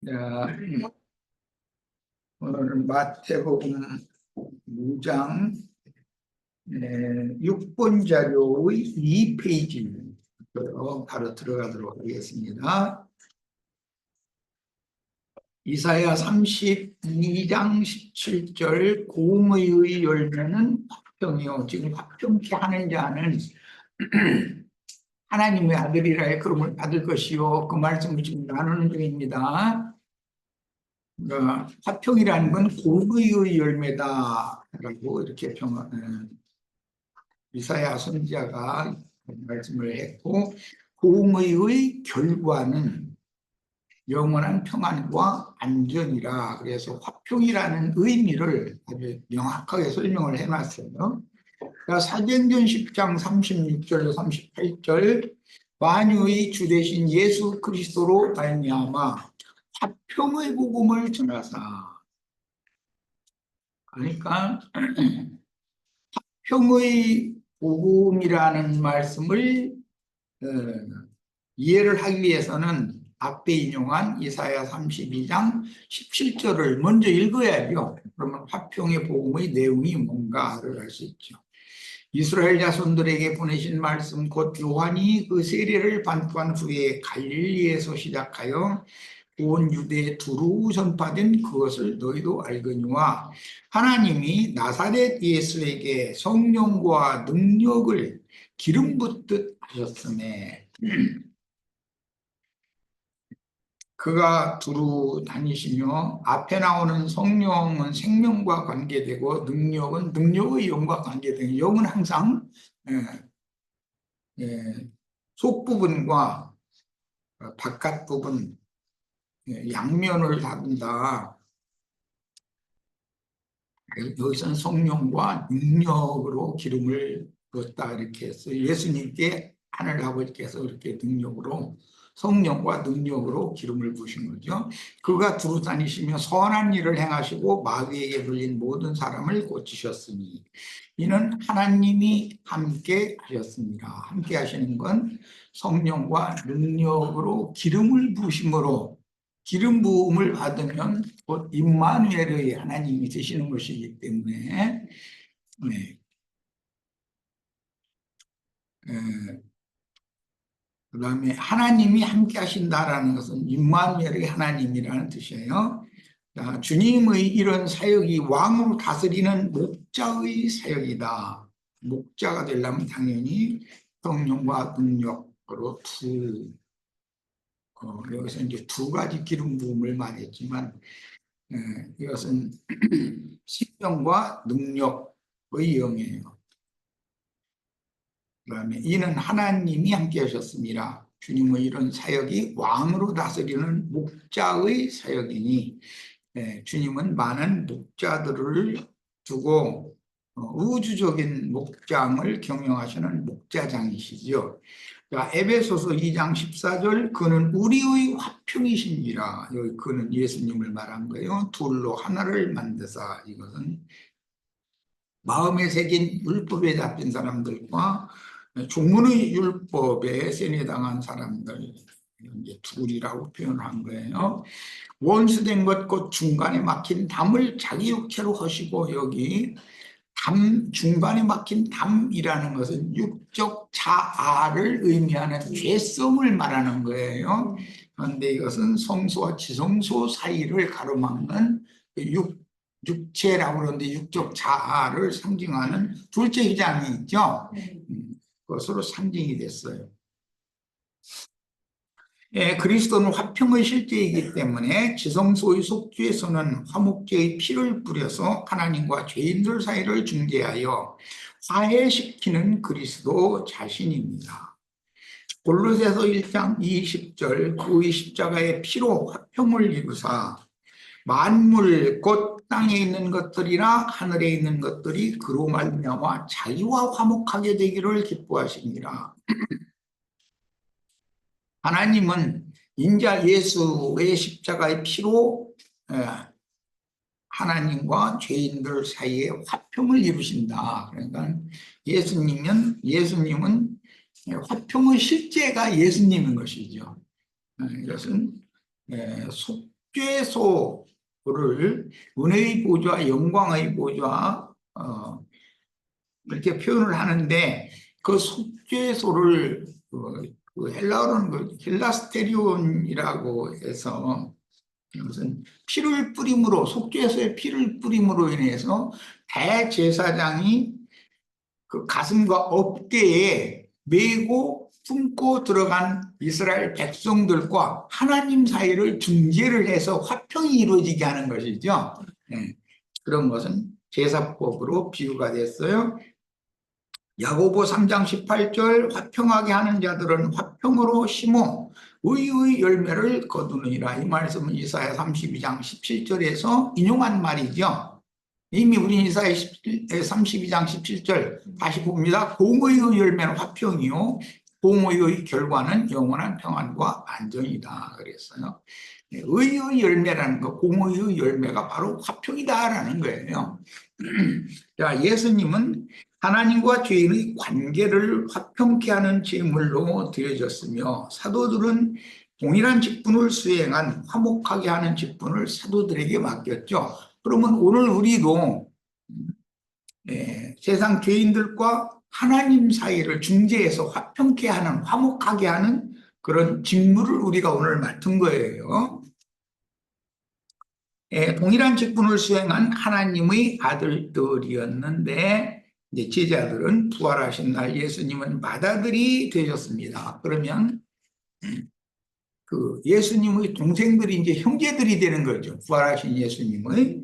자, 오늘은 마태복음 6장 6번 자료의 2페이지로 바로 들어가도록 하겠습니다. 이사야 32장 17절 공의의 열매는 화평이요. 지금 화평케 하는 자는 하나님의 아들이라 그름을 받을 것이요. 그 말씀을 지금 나누는 중입니다. 화평이라는 건 공의의 열매다라고 이렇게 이사야 선지자가 말씀을 했고, 공의의 결과는 영원한 평안과 안전이라. 그래서 화평이라는 의미를 아주 명확하게 설명을 해놨어요. 사도행전 10장 36절 38절 만유의 주 되신 예수 그리스도로 말미암아 화평의 복음을 전하사. 그러니까 화평의 복음이라는 말씀을 이해를 하기 위해서는 앞에 인용한 이사야 32장 17절을 먼저 읽어야죠. 그러면 화평의 복음의 내용이 뭔가를 알 수 있죠. 이스라엘 자손들에게 보내신 말씀 곧 요한이 그 세례를 반포한 후에 갈릴리에서 시작하여 온 유대에 두루 전파된 그것을 너희도 알거니와 하나님이 나사렛 예수에게 성령과 능력을 기름 붓듯 하셨음에 그가 두루 다니시며 앞에 나오는 성령은 생명과 관계되고 능력은 능력의 영과 관계되고, 영은 항상 속부분과 바깥 부분 양면을 다룬다. 여기서는 성령과 능력으로 기름을 부었다 이렇게 해서 예수님께 하늘 아버지께서 이렇게 능력으로, 성령과 능력으로 기름을 부으신 거죠. 그가 두루 다니시며 선한 일을 행하시고 마귀에게 물린 모든 사람을 고치셨으니 이는 하나님이 함께 하셨습니다. 함께 하시는 건 성령과 능력으로 기름을 부으심으로, 기름 부음을 받으면 곧 임마누엘의 하나님이 되시는 것이기 때문에 그 다음에 하나님이 함께 하신다라는 것은 임마누엘의 하나님이라는 뜻이에요. 주님의 이런 사역이 왕으로 다스리는 목자의 사역이다. 목자가 되려면 당연히 성령과 능력으로 여기서 이제 두 가지 기름 부음을 말했지만 이것은 생명과 능력의 영이에요. 그다음에 이는 하나님이 함께 하셨습니다. 주님의 이런 사역이 왕으로 다스리는 목자의 사역이니, 주님은 많은 목자들을 두고 우주적인 목장을 경영하시는 목자장이시죠. 에베소서 2장 14절 그는 우리의 화평이신지라. 여기 그는 예수님을 말한 거예요. 둘로 하나를 만드사. 이것은 마음에 새긴 율법에 잡힌 사람들과 종문의 율법에 세뇌당한 사람들, 이제 둘이라고 표현한 거예요. 원수된 것 곧 중간에 막힌 담을 자기 육체로 하시고, 여기 담, 중간에 막힌 담이라는 것은 육적 자아를 의미하는 죄성을 말하는 거예요. 그런데 이것은 성소와 지성소 사이를 가로막는 육체라고 그러는데 육적 자아를 상징하는 둘째 휘장이 있죠. 그것으로 상징이 됐어요. 그리스도는 화평의 실제이기 때문에 지성소의 속죄에서는 화목제의 피를 뿌려서 하나님과 죄인들 사이를 중재하여 화해시키는 그리스도 자신입니다. 골로새서 1장 20절 그의 십자가의 피로 화평을 이루사 만물 곧 땅에 있는 것들이나 하늘에 있는 것들이 그로 말미암아 자기와 화목하게 되기를 기뻐하시니라. 하나님은 인자 예수의 십자가의 피로 하나님과 죄인들 사이에 화평을 이루신다. 그러니까 예수님은 화평의 실제가 예수님인 것이죠. 이것은 속죄소를 은혜의 보좌, 영광의 보좌 이렇게 표현을 하는데 그 속죄소를 그 헬라어로는 그 힐라스테리온이라고 해서 무슨 피를 뿌림으로 속죄소에 피를 뿌림으로 인해서 대제사장이 그 가슴과 어깨에 메고 품고 들어간 이스라엘 백성들과 하나님 사이를 중재를 해서 화평이 이루어지게 하는 것이죠. 네. 그런 것은 제사법으로 비유가 됐어요. 야고보 3장 18절 화평하게 하는 자들은 화평으로 심어 의의 열매를 거두느니라. 이 말씀은 이사야 32장 17절에서 인용한 말이죠. 이미 우리 이사야 32장 17절 다시 봅니다. 공의의 열매는 화평이요 공의의 결과는 영원한 평안과 안정이다 그랬어요. 의의 열매라는 거, 공의의 열매가 바로 화평이다라는 거예요. 자, 예수님은 하나님과 죄인의 관계를 화평케 하는 제물로 드려졌으며 사도들은 동일한 직분을 수행한 화목하게 하는 직분을 사도들에게 맡겼죠. 그러면 오늘 우리도 세상 죄인들과 하나님 사이를 중재해서 화평케 하는, 화목하게 하는 그런 직무를 우리가 오늘 맡은 거예요. 동일한 직분을 수행한 하나님의 아들들이었는데 이제 제자들은 부활하신 날 예수님은 맏아들이 되셨습니다. 그러면 그 예수님의 동생들이 이제 형제들이 되는 거죠. 부활하신 예수님의.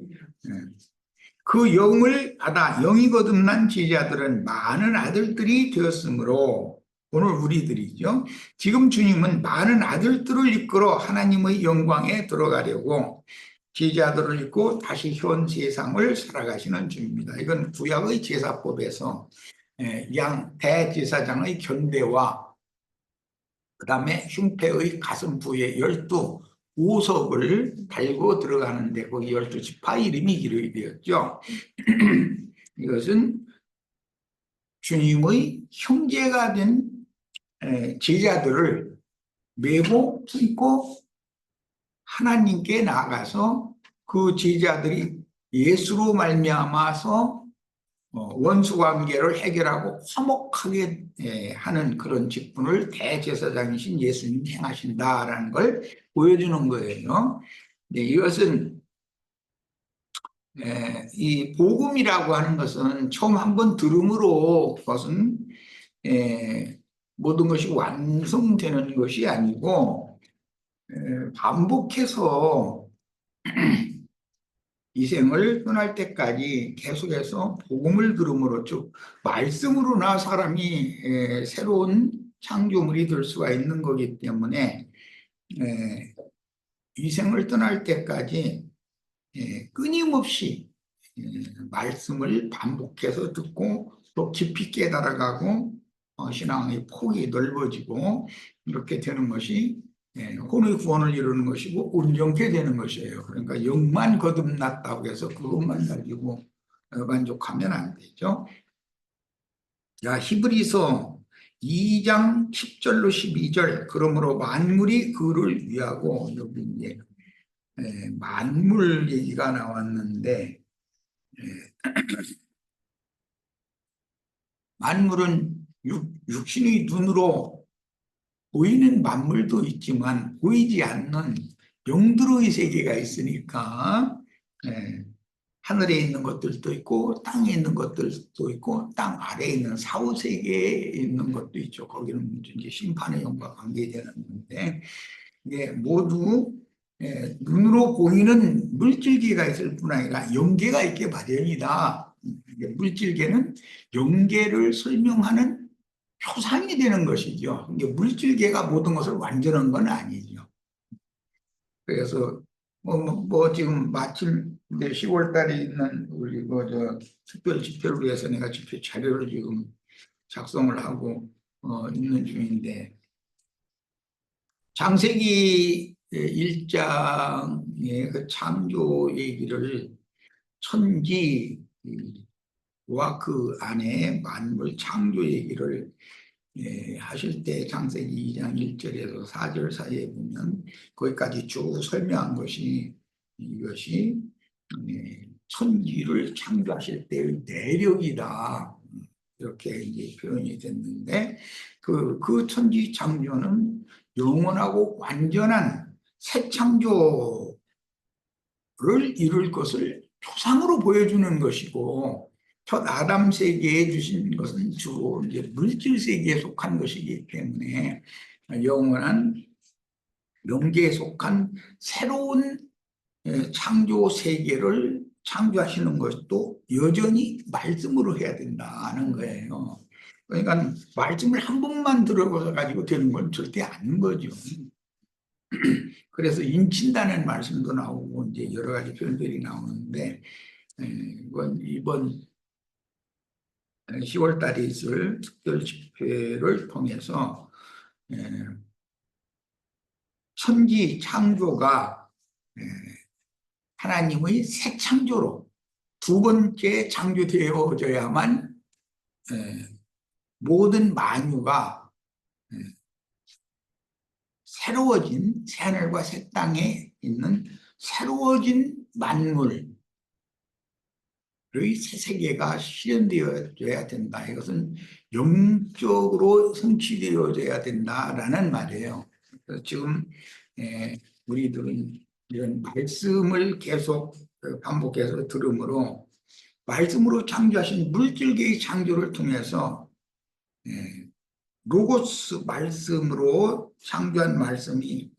그 영을 받아 영이 거듭난 제자들은 많은 아들들이 되었으므로 오늘 우리들이죠. 지금 주님은 많은 아들들을 이끌어 하나님의 영광에 들어가려고 제자들을 입고 다시 현 세상을 살아가시는 중입니다. 이건 구약의 제사법에서 양 대제사장의 견배와 그 다음에 흉패의 가슴 부에 12 보석을 달고 들어가는데 거기 12지파 이름이 기록이 되었죠. 이것은 주님의 형제가 된 제자들을 메고 품고 하나님께 나아가서 그 제자들이 예수로 말미암아서 원수관계를 해결하고 화목하게 하는 그런 직분을 대제사장이신 예수님이 행하신다라는 걸 보여주는 거예요. 이것은 이 복음이라고 하는 것은 처음 한번 들음으로 그것은 모든 것이 완성되는 것이 아니고 반복해서 이 생을 떠날 때까지 계속해서 복음을 들음으로 쭉 말씀으로나 사람이 새로운 창조물이 될 수가 있는 거기 때문에 이 생을 떠날 때까지 끊임없이 말씀을 반복해서 듣고 또 깊이 깨달아가고 신앙의 폭이 넓어지고 이렇게 되는 것이 혼의 구원을 이루는 것이고 온전케 되는 것이에요. 그러니까 영만 거듭났다고 해서 그것만 가지고 만족하면 안 되죠. 자, 히브리서 2장 10절로 12절 그러므로 만물이 그를 위하고 여기 이제 만물 얘기가 나왔는데 만물은 육신의 눈으로 보이는 만물도 있지만 보이지 않는 영들의 세계가 있으니까 하늘에 있는 것들도 있고 땅에 있는 것들도 있고 땅 아래에 있는 사후 세계에 있는 것도 있죠. 거기는 이제 심판의 영과 관계되는 건데 이게 모두 눈으로 보이는 물질계가 있을 뿐 아니라 영계가 있게 마련이다. 물질계는 영계를 설명하는 표상이 되는 것이죠. 물질계가 모든 것을 완전한 건 아니죠. 그래서 지금 마침 10월 달에 있는 우리 특별 집회를 위해서 내가 집회 자료를 지금 작성을 하고 있는 중인데 창세기 1장의 그 창조 얘기를 천지와 그 안에 만물 창조 얘기를 하실 때 창세기 2장 1절에서 4절 사이에 보면 거기까지 쭉 설명한 것이 이것이 천지를 창조하실 때의 내력이다. 이렇게 이제 표현이 됐는데 그 천지 창조는 영원하고 완전한 새 창조를 이룰 것을 표상으로 보여주는 것이고 첫 아담 세계에 주신 것은 주로 이제 물질 세계에 속한 것이기 때문에 영원한 영계에 속한 새로운 창조 세계를 창조하시는 것도 여전히 말씀으로 해야 된다는 거예요. 그러니까 말씀을 한 번만 들어서 가지고 되는 건 절대 아닌 거죠. 그래서 인친다는 말씀도 나오고 이제 여러 가지 표현들이 나오는데 이번 10월 달에 있을 특별 집회를 통해서 천지 창조가 하나님의 새 창조로 두 번째 창조되어져야만 모든 만유가 새로워진 새하늘과 새 땅에 있는 새로워진 만물의 새 세계가 실현되어져야 된다. 이것은 영적으로 성취되어져야 된다라는 말이에요. 그래서 지금 우리들은 이런 말씀을 계속 반복해서 들으므로 말씀으로 창조하신 물질계의 창조를 통해서 로고스 말씀으로 창조한 말씀이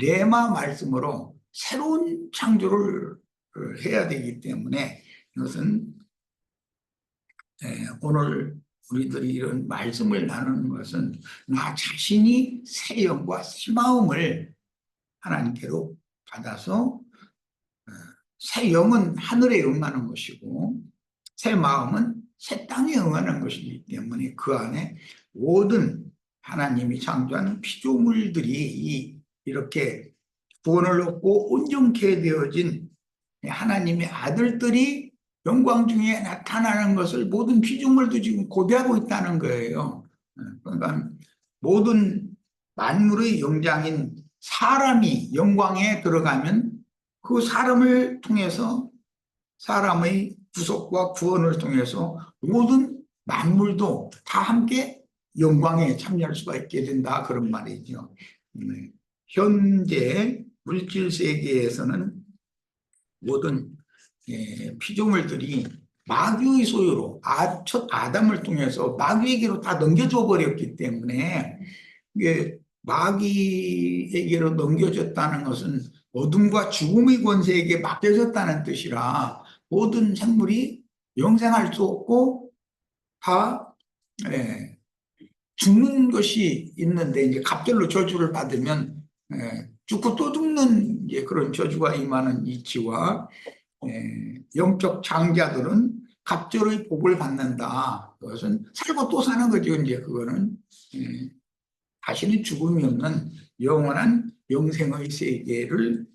레마 말씀으로 새로운 창조를 해야 되기 때문에 이것은 오늘 우리들이 이런 말씀을 나누는 것은 나 자신이 새 영과 새 마음을 하나님께로 받아서 새 영은 하늘에 응하는 것이고 새 마음은 새 땅에 응하는 것이기 때문에 그 안에 모든 하나님이 창조한 피조물들이 이렇게 구원을 얻고 온전케 되어진 하나님의 아들들이 영광 중에 나타나는 것을 모든 피조물도 지금 고대하고 있다는 거예요. 그러니까 모든 만물의 영장인 사람이 영광에 들어가면 그 사람을 통해서 사람의 구속과 구원을 통해서 모든 만물도 다 함께 영광에 참여할 수가 있게 된다 그런 말이죠. 현재 물질 세계에서는 모든 피조물들이 마귀의 소유로 첫 아담을 통해서 마귀에게로 다 넘겨줘 버렸기 때문에 이게 마귀에게로 넘겨졌다는 것은 어둠과 죽음의 권세에게 맡겨졌다는 뜻이라 모든 생물이 영생할 수 없고 다 죽는 것이 있는데 이제 갑절로 저주를 받으면 죽고 또 죽는 이제 그런 저주가 임하는 이치와 영적 장자들은 갑절의 복을 받는다. 그것은 살고 또 사는 거죠. 이제 그거는 다시는 죽음이 없는 영원한 영생의 세계를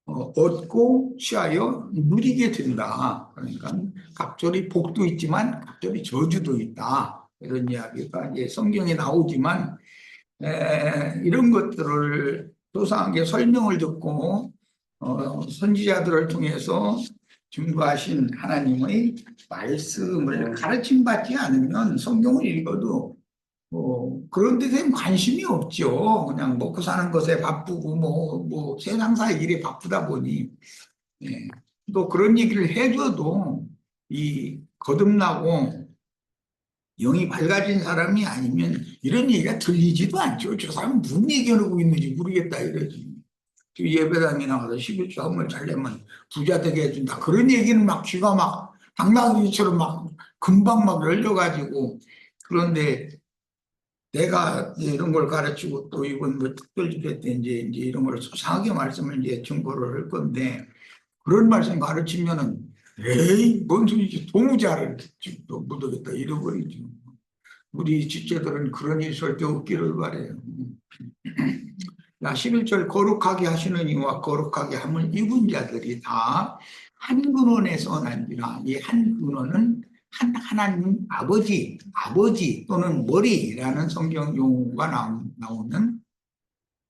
얻고 취하여 누리게 된다. 그러니까 갑절의 복도 있지만 갑절의 저주도 있다. 이런 이야기가 이제 성경에 나오지만 이런 것들을 소상하게 설명을 듣고 선지자들을 통해서 증거하신 하나님의 말씀을 가르침받지 않으면 성경을 읽어도 그런 데 대한 관심이 없죠. 그냥 먹고 사는 것에 바쁘고 뭐 세상사의 일에 바쁘다 보니 또 그런 얘기를 해줘도 이 거듭나고 영이 밝아진 사람이 아니면 이런 얘기가 들리지도 않죠. 저 사람은 무슨 얘기하고 있는지 모르겠다 이러지. 예배당에 나가서 11조 헌물 잘 내면 부자 되게 해준다. 그런 얘기는 막 귀가 막 당나귀처럼 막 금방 막 열려가지고 그런데 내가 이런 걸 가르치고 또 이번 뭐 특별집회 때 이제 이런 걸 소상하게 말씀을 이제 증거를 할 건데 그런 말씀 가르치면은 에이 뭔 소리지 도무지를 못하겠다 이러버리죠. 우리 지체들은 그런 일 절대 없기를 바래요. 11절 거룩하게 하시는 이와 거룩하게 함을 입은 자들이 다 한 근원에서 난지라. 이 한 근원은 하나님 아버지 또는 머리라는 성경 용어가 나오는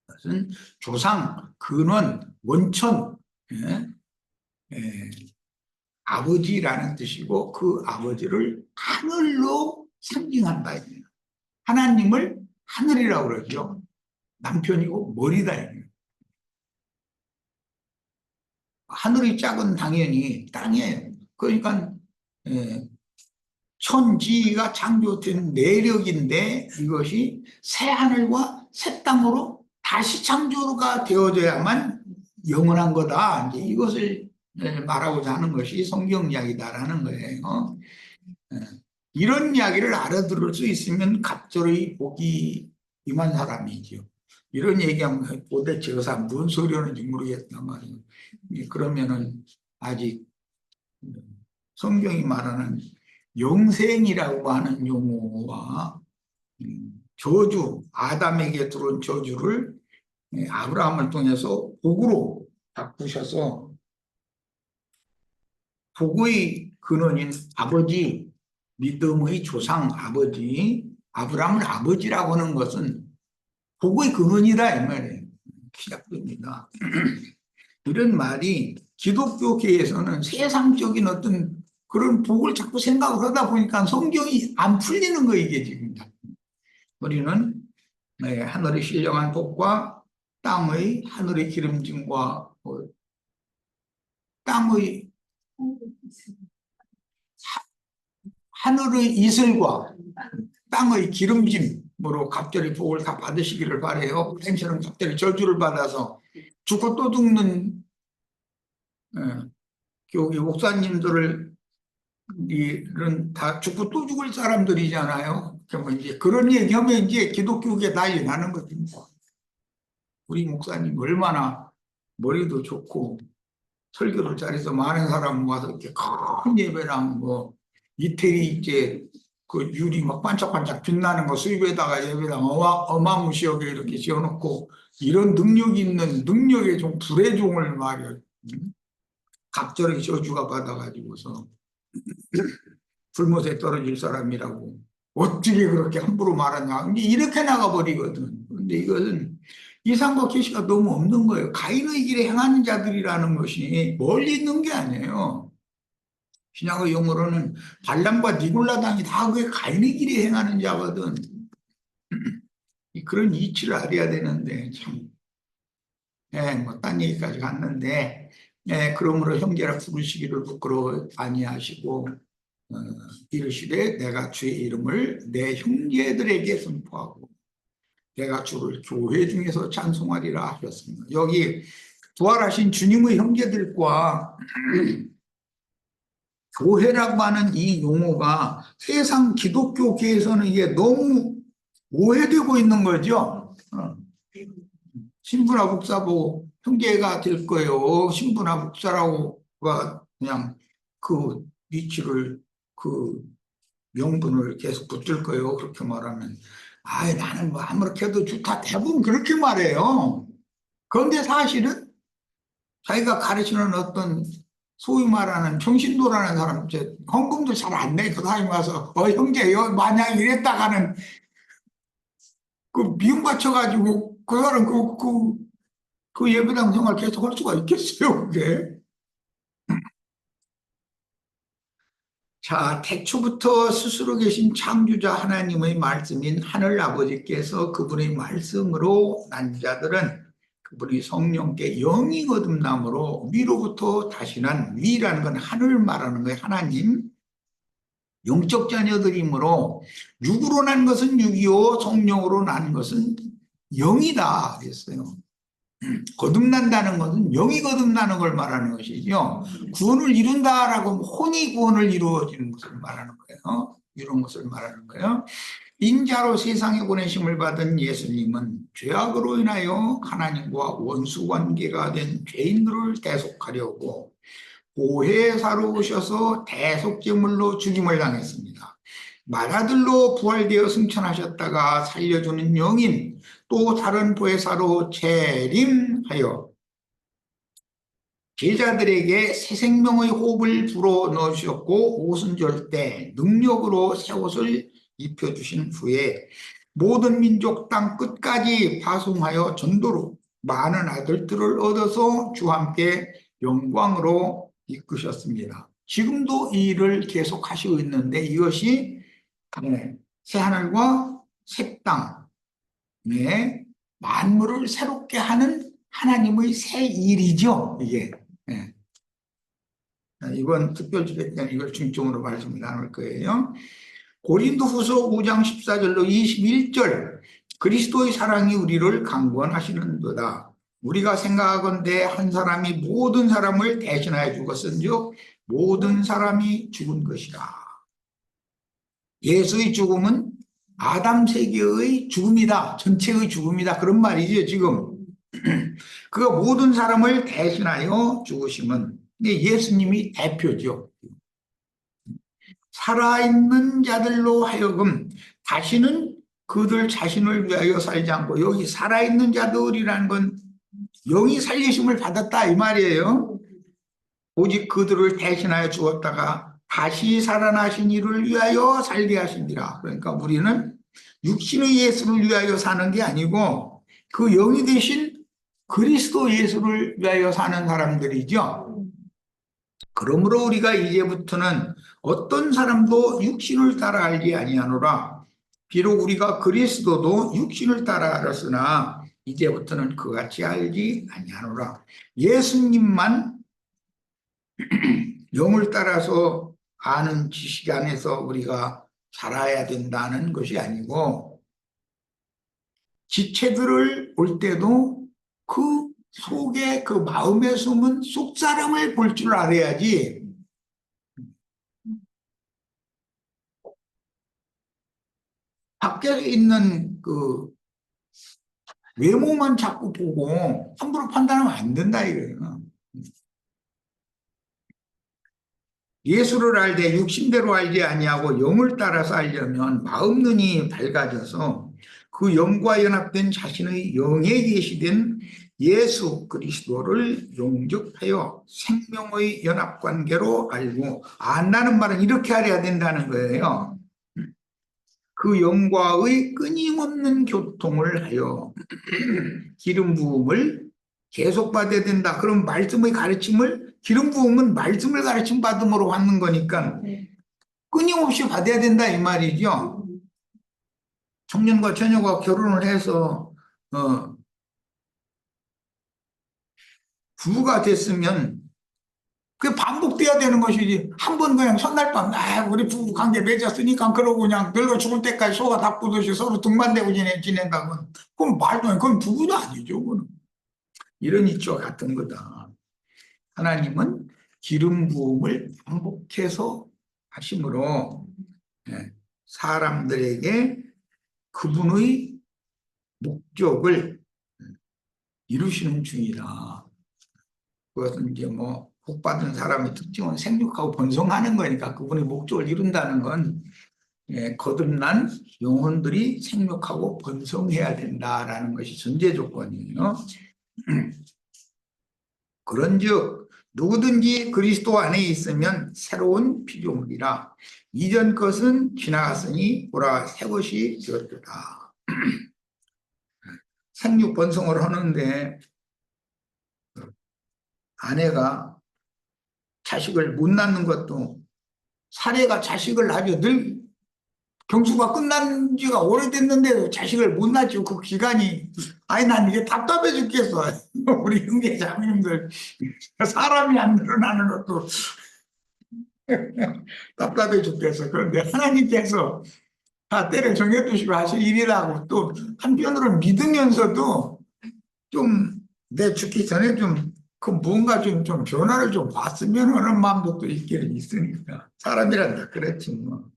것은 조상, 근원, 원천, 예? 예, 아버지라는 뜻이고 그 아버지를 하늘로 상징한다. 하나님을 하늘이라고 그러죠. 남편이고 머리다. 하늘이 작은 당연히 땅이에요. 그러니까 예, 천지가 창조된 내력인데 이것이 새 하늘과 새 땅으로 다시 창조가 되어져야만 영원한 거다. 이제 이것을 말하고자 하는 것이 성경 이야기다라는 거예요. 이런 이야기를 알아들을 수 있으면 갑절의 복이 임한 사람이죠. 이런 얘기하면 도대체 그 사람 무슨 소리 하는지 모르겠단 말이에요. 그러면은 아직 성경이 말하는 영생이라고 하는 용어와 저주, 아담에게 들어온 저주를 아브라함을 통해서 복으로 바꾸셔서 복의 근원인 아버지, 믿음의 조상 아버지, 아브라함을 아버지라고 하는 것은 복의 근원이다 이 말이에요. 시작됩니다. 이런 말이 기독교계에서는 세상적인 어떤 그런 복을 자꾸 생각을 하다 보니까 성경이 안 풀리는 거 이게 지금. 우리는 하늘의 신령한 복과 땅의 하늘의 기름짐과 땅의 하늘의 이슬과 땅의 기름짐으로 갑절의 복을 다 받으시기를 바라요. 땡처럼 갑절의 저주를 받아서 죽고 또 죽는 교회 목사님들을 이런 다 죽고 또 죽을 사람들이잖아요. 그러면 이제 그런 얘기하면 이제 기독교계 난리 나는 것입니다. 우리 목사님 얼마나 머리도 좋고 설교를 잘해서 많은 사람 와서 이렇게 큰 예배랑 뭐 이태리 이제 그 유리 막 반짝반짝 빛나는 거 수입에다가 예배당 어마무시하게 이렇게 지어놓고 이런 능력이 있는 능력의 종 불의 종을 말이야. 갑절의 저주가 받아가지고서 불못에 떨어질 사람이라고 어떻게 그렇게 함부로 말하냐. 이렇게 나가버리거든. 근데 이것은 이상과 계시가 너무 없는 거예요. 가인의 길에 행하는 자들이라는 것이 멀리 있는 게 아니에요. 신약의 용어로는 발람과 니골라당이 다 그게 가인의 길에 행하는 자거든. 그런 이치를 알아야 되는데 참, 딴 얘기까지 갔는데, 그러므로 형제라 부르시기를 부끄러워 아니하시고 이르시되 내가 주의 이름을 내 형제들에게 선포하고 내가 주를 교회 중에서 찬송하리라 하셨습니다. 여기 부활하신 주님의 형제들과 교회라고 하는 이 용어가 세상 기독교계에서는 이게 너무 오해되고 있는 거죠. 신부나 목사 보고 형제가 될 거예요. 신부나 목사라고 그냥 그 위치를 그 명분을 계속 붙일 거예요. 그렇게 말하면 나는 뭐 아무렇게 해도 좋다. 대부분 그렇게 말해요. 그런데 사실은 자기가 가르치는 어떤 소위 말하는 평신도라는 사람, 헌금도 잘 안 내. 그 사람이 와서 형제 만약 이랬다가는 그 미움 받쳐가지고 그 사람 그 예배당 생활 계속 할 수가 있겠어요, 그게? 자, 태초부터 스스로 계신 창조자 하나님의 말씀인 하늘 아버지께서 그분의 말씀으로 난 자들은 그분이 성령께 영이 거듭남으로 위로부터 다시 난 위라는 건 하늘 말하는 거예요. 하나님. 영적 자녀들이므로 육으로 난 것은 육이요 성령으로 난 것은 영이다 그랬어요. 거듭난다는 것은 영이 거듭나는 걸 말하는 것이죠. 구원을 이룬다라고 하면 혼이 구원을 이루어지는 것을 말하는 거예요. 이런 것을 말하는 거예요. 인자로 세상에 보내심을 받은 예수님은 죄악으로 인하여 하나님과 원수 관계가 된 죄인들을 대속하려고 보혜사로 오셔서 대속제물로 죽임을 당했습니다. 맏아들로 부활되어 승천하셨다가 살려주는 영인 또 다른 보혜사로 재림하여 제자들에게 새 생명의 호흡을 불어넣으셨고 오순절 때 능력으로 새 옷을 입혀주신 후에 모든 민족 땅 끝까지 파송하여 전도로 많은 아들들을 얻어서 주와 함께 영광으로 이끄셨습니다. 지금도 이 일을 계속 하시고 있는데 이것이 새하늘과 새 땅에 만물을 새롭게 하는 하나님의 새 일이죠. 이게. 이번 특별주일 때는 이걸 중점으로 말씀을 나눌 거예요. 고린도후서 5장 14절로 21절 그리스도의 사랑이 우리를 강권하시는도다. 우리가 생각하건대 한 사람이 모든 사람을 대신하여 죽었은즉 모든 사람이 죽은 것이라. 예수의 죽음은 아담 세계의 죽음이다. 전체의 죽음이다. 그런 말이죠 지금. 그가 모든 사람을 대신하여 죽으심은 예수님이 대표죠. 살아있는 자들로 하여금 다시는 그들 자신을 위하여 살지 않고, 여기 살아있는 자들이라는 건 영이 살리심을 받았다 이 말이에요. 오직 그들을 대신하여 죽었다가 다시 살아나신 이를 위하여 살게 하시니라. 그러니까 우리는 육신의 예수를 위하여 사는 게 아니고 그 영이 되신 그리스도 예수를 위하여 사는 사람들이죠. 그러므로 우리가 이제부터는 어떤 사람도 육신을 따라 알지 아니하노라. 비록 우리가 그리스도도 육신을 따라 알았으나 이제부터는 그같이 알지 아니하노라. 예수님만 영을 따라서 아는 지식 안에서 우리가 살아야 된다는 것이 아니고, 지체들을 볼 때도 그 속에 그 마음에 숨은 속사람을 볼 줄 알아야지. 밖에 있는 그 외모만 자꾸 보고 함부로 판단하면 안 된다 이거예요. 예수를 알되 육신대로 알지 아니하고 영을 따라서 알려면 마음 눈이 밝아져서 그 영과 연합된 자신의 영에 계시된 예수 그리스도를 용접하여 생명의 연합관계로 알고, 안다는 말은 이렇게 알아야 된다는 거예요. 그 영과의 끊임없는 교통을 하여 기름 부음을 계속 받아야 된다. 그럼 말씀의 가르침을, 기름 부음은 말씀을 가르침 받음으로 받는 거니까 끊임없이 받아야 된다 이 말이죠. 청년과 처녀가 결혼을 해서 부부가 됐으면 그게 반복돼야 되는 것이지, 한 번 그냥 첫날 밤 우리 부부 관계 맺었으니까 그러고 그냥 늙어 죽을 때까지 소가 닭부듯이 서로 등반대고 지낸다면 그건 말도 안 돼. 그건 부부도 아니죠. 그건. 이런 이치와 같은 거다. 하나님은 기름 부음을 반복해서 하심으로 사람들에게 그분의 목적을 이루시는 중이다. 그것은 이제 뭐 복받은 사람의 특징은 생육하고 번성하는 거니까 그분의 목적을 이룬다는 건 거듭난 영혼들이 생육하고 번성해야 된다라는 것이 전제 조건이에요. 그런즉 누구든지 그리스도 안에 있으면 새로운 피조물이라. 이전 것은 지나갔으니 보라 새 것이 되었도다. 생육 번성을 하는데 아내가 자식을 못 낳는 것도, 사례가 자식을 낳죠. 늘 경수가 끝난 지가 오래됐는데도 자식을 못 낳죠. 그 기간이. 아니 난 이게 답답해 죽겠어. 우리 형제 자매님들 사람이 안 늘어나는 것도 답답해 죽겠어. 그런데 하나님께서 다 때를 정해두시고 하실 일이라고 또 한편으로 믿으면서도 좀 내 죽기 전에 좀 그 뭔가 좀 변화를 좀 봤으면 하는 마음도 또 있기는 있으니까. 사람이란 다 그렇지 뭐.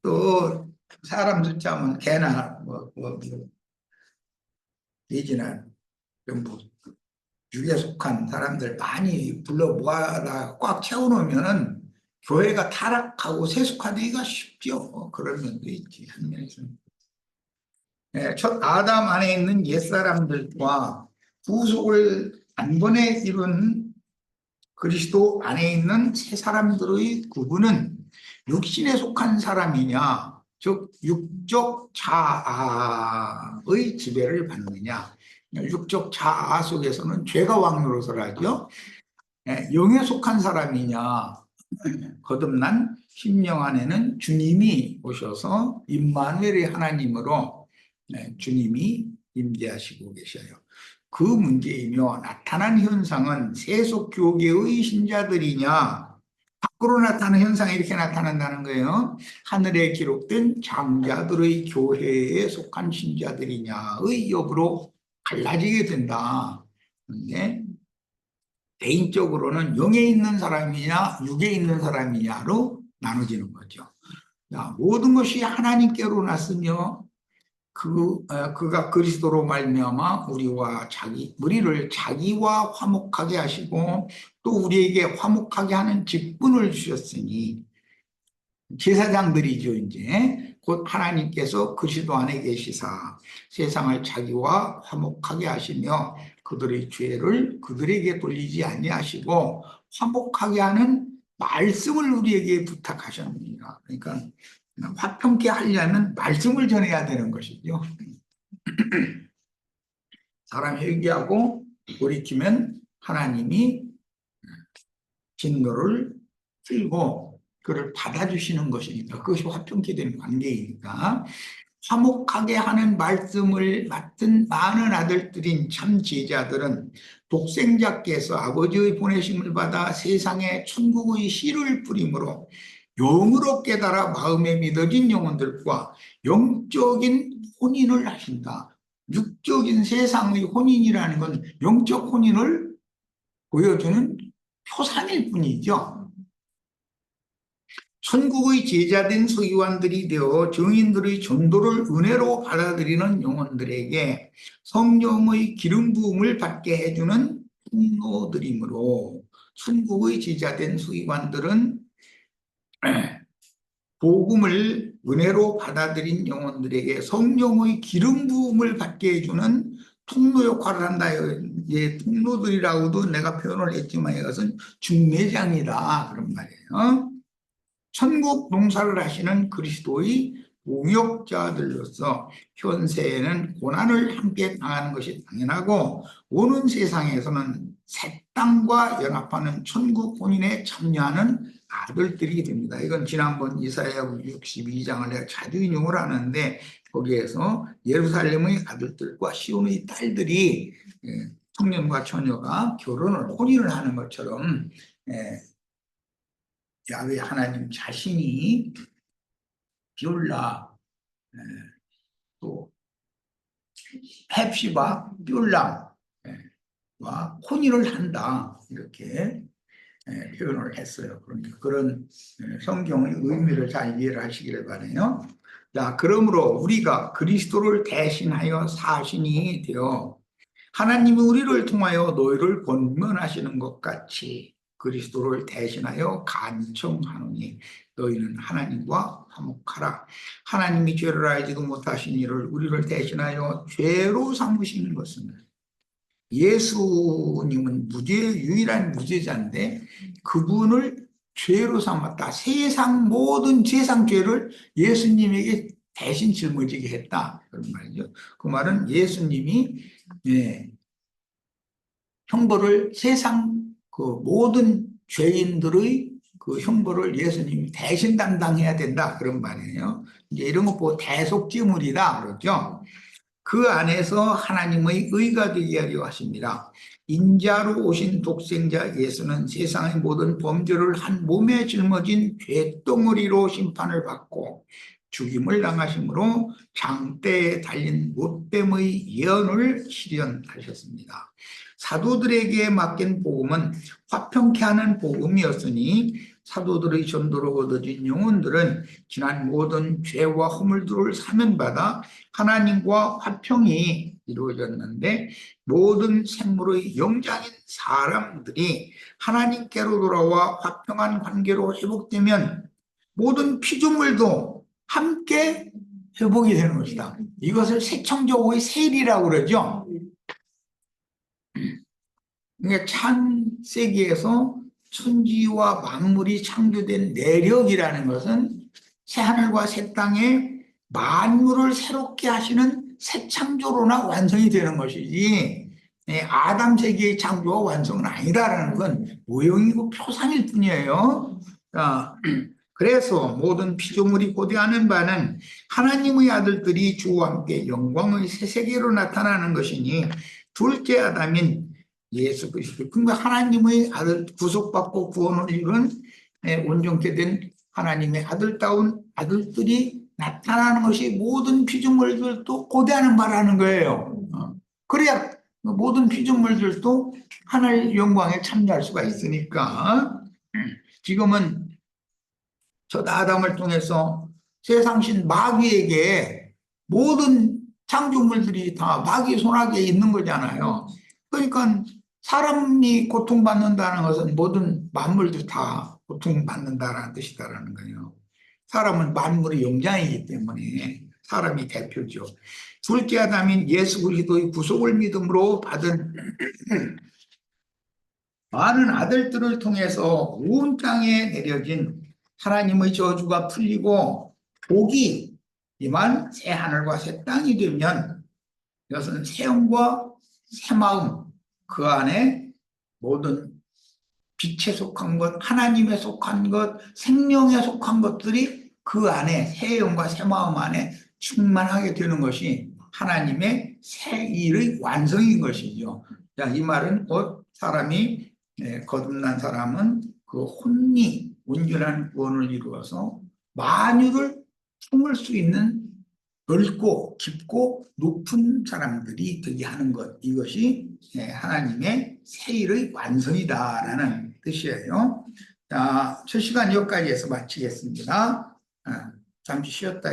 또 사람 숫자면 개나 돼지나 뭐 육에 속한 사람들 많이 불러 모아다 꽉 채워놓으면은 교회가 타락하고 세속화되기가 쉽죠. 그런 면도 있지, 한 면에서는. 첫 아담 안에 있는 옛사람들과 구속을 단번에 이룬 그리스도 안에 있는 새 사람들의 구분은 육신에 속한 사람이냐, 즉 육적 자아의 지배를 받느냐. 육적 자아 속에서는 죄가 왕노릇을 하죠. 영에 속한 사람이냐, 거듭난 심령 안에는 주님이 오셔서 임마누엘의 하나님으로 주님이 임재하시고 계셔요. 그 문제이며 나타난 현상은 세속 교계의 신자들이냐, 밖으로 나타나는 현상이 이렇게 나타난다는 거예요. 하늘에 기록된 장자들의 교회에 속한 신자들이냐의 여부로 갈라지게 된다. 근데 개인적으로는 영에 있는 사람이냐 육에 있는 사람이냐로 나눠지는 거죠. 자, 모든 것이 하나님께로 났으며 그가 그리스도로 말미암아 우리를 자기와 화목하게 하시고 또 우리에게 화목하게 하는 직분을 주셨으니, 제사장들이죠. 이제 곧 하나님께서 그리스도 안에 계시사 세상을 자기와 화목하게 하시며 그들의 죄를 그들에게 돌리지 아니하시고 화목하게 하는 말씀을 우리에게 부탁하셨느니라. 그러니까 화평케 하려면 말씀을 전해야 되는 것이죠. 사람이 회개하고 돌이키면 하나님이 진노를 풀고 그를 받아주시는 것이니까, 그것이 화평케 되는 관계이니까, 화목하게 하는 말씀을 맡은 많은 아들들인 참 제자들은 독생자께서 아버지의 보내심을 받아 세상에 천국의 씨를 뿌림으로 영으로 깨달아 마음에 믿어진 영혼들과 영적인 혼인을 하신다. 육적인 세상의 혼인이라는 건 영적 혼인을 보여주는 표상일 뿐이죠. 천국의 제자된 서기관들이 되어 증인들의 전도를 은혜로 받아들이는 영혼들에게 성령의 기름 부음을 받게 해주는 통로들이므로, 천국의 제자된 서기관들은 복음을 은혜로 받아들인 영혼들에게 성령의 기름 부음을 받게 해주는 통로 역할을 한다. 이제 통로들이라고도 내가 표현을 했지만 이것은 중매장이다 그런 말이에요. 천국 농사를 하시는 그리스도의 동역자들로서 현세에는 고난을 함께 당하는 것이 당연하고, 오는 세상에서는 새 땅과 연합하는 천국 혼인에 참여하는 아들들이 됩니다. 이건 지난번 이사야 62장을 내가 자주 인용을 하는데, 거기에서 예루살렘의 아들들과 시온의 딸들이, 청년과 처녀가 혼인을 하는 것처럼 야훼 하나님 자신이 비올라, 또 헵시바 뷸람과 혼인을 한다, 이렇게 표현을 했어요. 그러니까 그런 성경의 의미를 잘 이해를 하시기를 바라요. 자, 그러므로 우리가 그리스도를 대신하여 사신이 되어 하나님이 우리를 통하여 너희를 권면하시는 것 같이 그리스도를 대신하여 간청하노니 너희는 하나님과 화목하라. 하나님이 죄를 알지도 못하신 이를 우리를 대신하여 죄로 삼으신 것은, 예수님은 유일한 무죄자인데 그분을 죄로 삼았다. 세상 모든 세상 죄를 예수님에게 대신 짊어지게 했다, 그런 말이죠. 그 말은 예수님이 형벌을, 세상 그 모든 죄인들의 그 형벌을 예수님이 대신 담당해야 된다, 그런 말이에요. 이제 이런 거 보고 대속죄물이다 그러죠. 그 안에서 하나님의 의가 되게 하려 하십니다. 인자로 오신 독생자 예수는 세상의 모든 범죄를 한 몸에 짊어진 죄덩어리로 심판을 받고 죽임을 당하심으로 장대에 달린 못됨의 예언을 실현하셨습니다. 사도들에게 맡긴 복음은 화평케 하는 복음이었으니 사도들의 전도로 얻어진 영혼들은 지난 모든 죄와 허물들을 사면받아 하나님과 화평이 이루어졌는데, 모든 생물의 영장인 사람들이 하나님께로 돌아와 화평한 관계로 회복되면 모든 피조물도 함께 회복이 되는 것이다. 이것을 새 창조의 세일이라고 그러죠. 그러니까 창세기에서 천지와 만물이 창조된 내력이라는 것은 새하늘과 새 땅에 만물을 새롭게 하시는 새 창조로나 완성이 되는 것이지, 아담 세계의 창조와 완성은 아니다라는 건 모형이고 표상일 뿐이에요. 자, 그래서 모든 피조물이 고대하는 바는 하나님의 아들들이 주와 함께 영광의 새 세계로 나타나는 것이니, 둘째 아담인 예수 그리스도, 그러니까 하나님의 아들, 구속받고 구원을 이룬 온전케 된 하나님의 아들다운 아들들이 나타나는 것이 모든 피조물들도 고대하는 바라는 거예요. 그래야 모든 피조물들도 하나님의 영광에 참여할 수가 있으니까. 지금은 저 아담을 통해서 세상신 마귀에게 모든 창조물들이 다 마귀 손아귀에 있는 거잖아요. 그러니까 사람이 고통받는다는 것은 모든 만물도 다 고통받는다라는 뜻이다라는 거예요. 사람은 만물의 영장이기 때문에 사람이 대표죠. 둘째 아담인 예수 그리스도의 구속을 믿음으로 받은 많은 아들들을 통해서 온 땅에 내려진 하나님의 저주가 풀리고 복이 임한 새 하늘과 새 땅이 되면, 이것은 새 영과 새 마음, 그 안에 모든 빛에 속한 것, 하나님에 속한 것, 생명에 속한 것들이 그 안에 새 영과 새 마음 안에 충만하게 되는 것이 하나님의 새 일의 완성인 것이죠. 자, 이 말은 곧 사람이, 거듭난 사람은 그 혼미 온전한 구원을 이루어서 만유를 품을 수 있는 넓고 깊고 높은 사람들이 되게 하는 것, 이것이 하나님의 새 일의 완성이다라는 뜻이에요. 자, 첫 시간 여기까지 해서 마치겠습니다. 잠시 쉬었다